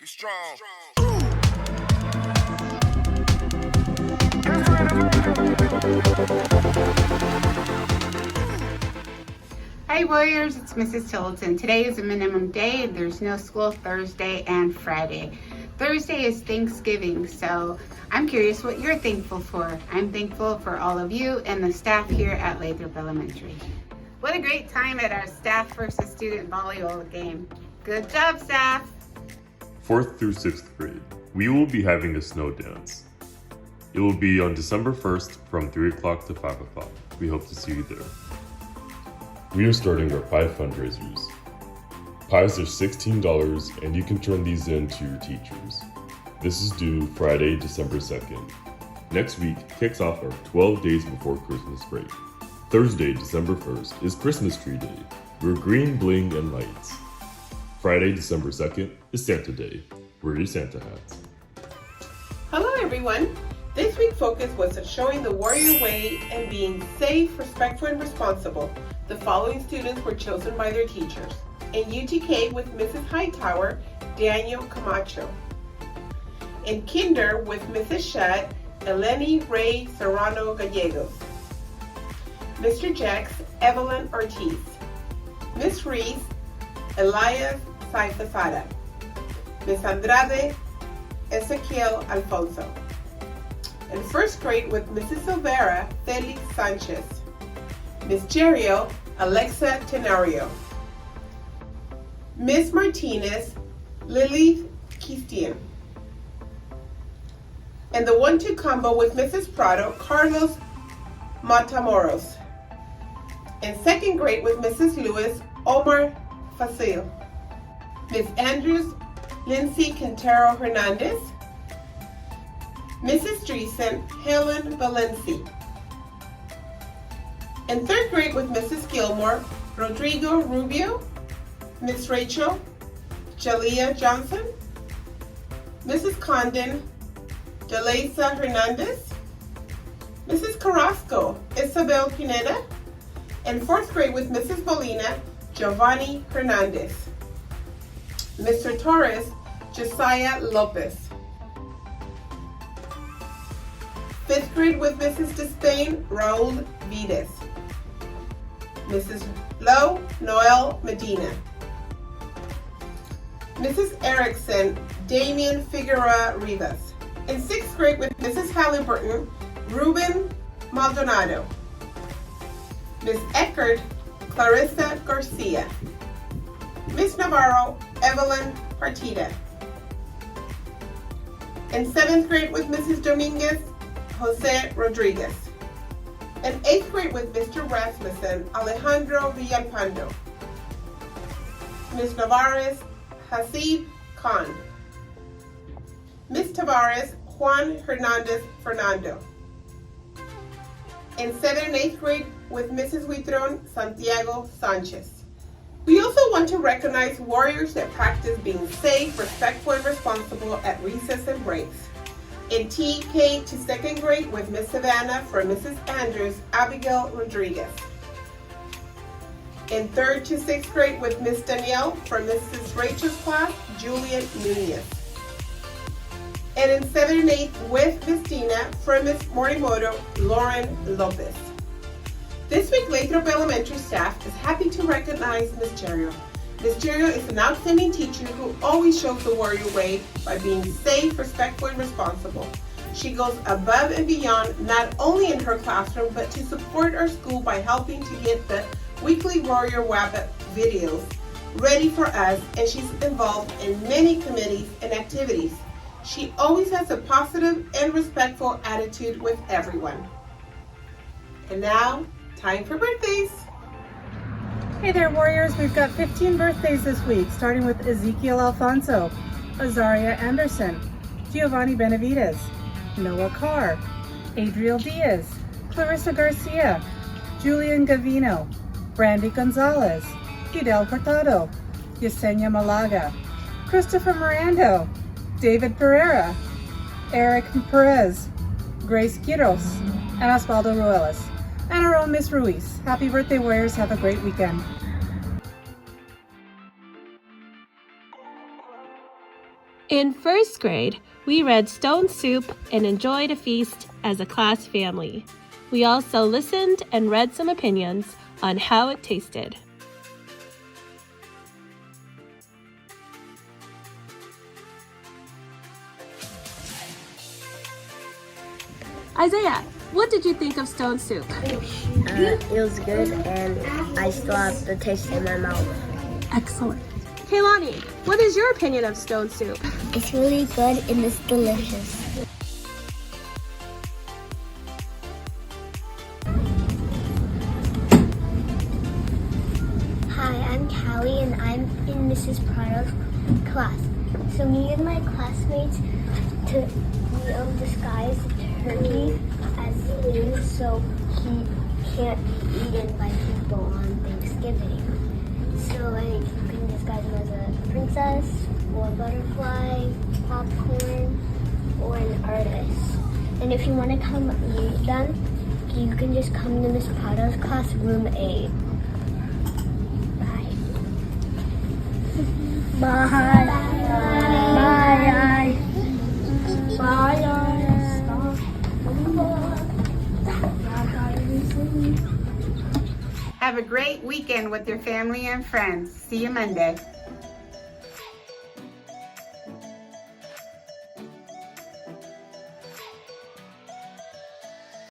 Be strong. Hi Warriors, it's Mrs. Tillotson. Today is a minimum day. There's no school Thursday and Friday. Thursday is Thanksgiving, so I'm curious what you're thankful for. I'm thankful for all of you and the staff here at Lathrop Elementary. What a great time at our staff versus student volleyball game. Good job, staff! 4th through 6th grade, we will be having a snow dance. It will be on December 1st from 3 o'clock to 5 o'clock. We hope to see you there. We are starting our pie fundraisers. Pies are $16 and you can turn these in to your teachers. This is due Friday, December 2nd. Next week kicks off our 12 days before Christmas break. Thursday, December 1st is Christmas Tree Day. We're green, bling, and lights. Friday, December 2nd is Santa Day. Wear your Santa hats. Hello everyone. This week's focus was on showing the warrior way and being safe, respectful, and responsible. The following students were chosen by their teachers. In UTK with Mrs. Hightower, Daniel Camacho. In Kinder with Mrs. Shutt, Eleni Ray Serrano Gallegos. Mr. Jex, Evelyn Ortiz. Miss Reese, Elias Saizafara. Miss Andrade, Ezequiel Alfonso. In first grade with Mrs. Silvera, Felix Sanchez. Miss Jerio, Alexa Tenario. Miss Martinez, Lily Kistian. And the 1-2 combo with Mrs. Prado, Carlos Matamoros. In second grade with Mrs. Lewis, Omar Facil. Miss Andrews, Lindsay Quintero Hernandez. Mrs. Dreesen, Helen Valencia. In third grade with Mrs. Gilmore, Rodrigo Rubio. Miss Rachel, Jalea Johnson. Mrs. Condon, Delisa Hernandez. Mrs. Carrasco, Isabel Pineda. And fourth grade with Mrs. Molina, Giovanni Hernandez. Mr. Torres, Josiah Lopez. Fifth grade with Mrs. Despain, Raul Vides. Mrs. Lowe, Noel Medina. Mrs. Erickson, Damian Figueroa Rivas. In sixth grade with Mrs. Halliburton, Ruben Maldonado. Miss Eckert, Clarissa Garcia. Miss Navarro, Evelyn Partida. In seventh grade with Mrs. Dominguez, Jose Rodriguez. In eighth grade with Mr. Rasmussen, Alejandro Villalpando. Miss Navarez, Hasib Khan. Miss Tavares, Juan Hernandez Fernando. In 7th and 8th grade with Mrs. Huitron, Santiago Sanchez. We also want to recognize warriors that practice being safe, respectful, and responsible at recess and breaks. In TK to 2nd grade with Miss Savannah for Mrs. Andrews, Abigail Rodriguez. In 3rd to 6th grade with Miss Danielle for Mrs. Rachel's class, Julian Nunez. And in 7th and 8th with Miss Dina for Miss Morimoto, Lauren Lopez. This week, Lathrop Elementary staff is happy to recognize Miss Jerio. Miss Jerio is an outstanding teacher who always shows the warrior way by being safe, respectful, and responsible. She goes above and beyond not only in her classroom, but to support our school by helping to get the weekly Warrior WAP videos ready for us, and she's involved in many committees and activities. She always has a positive and respectful attitude with everyone. And now, time for birthdays. Hey there, Warriors. We've got 15 birthdays this week, starting with Ezekiel Alfonso, Azaria Anderson, Giovanni Benavides, Noah Carr, Adriel Diaz, Clarissa Garcia, Julian Gavino, Brandy Gonzalez, Fidel Cortado, Yesenia Malaga, Christopher Mirando, David Pereira, Eric Perez, Grace Quiros, and Osvaldo Ruelas, and our own Miss Ruiz. Happy birthday, Warriors. Have a great weekend. In first grade, we read Stone Soup and enjoyed a feast as a class family. We also listened and read some opinions on how it tasted. Isaiah, what did you think of Stone Soup? It was good, and I still have the taste in my mouth. Excellent. Kaylani, what is your opinion of Stone Soup? It's really good and it's delicious. Hi, I'm Callie, and I'm in Mrs. Prado's class. So me and my classmates we disguised turkey as food so he can't be eaten by people on Thanksgiving. So like you can disguise him as a princess or a butterfly, popcorn, or an artist. And if you want to come meet them, you can just come to Miss Prado's class, room 8. Bye. Bye. Bye. Bye. Have a great weekend with your family and friends. See you Monday.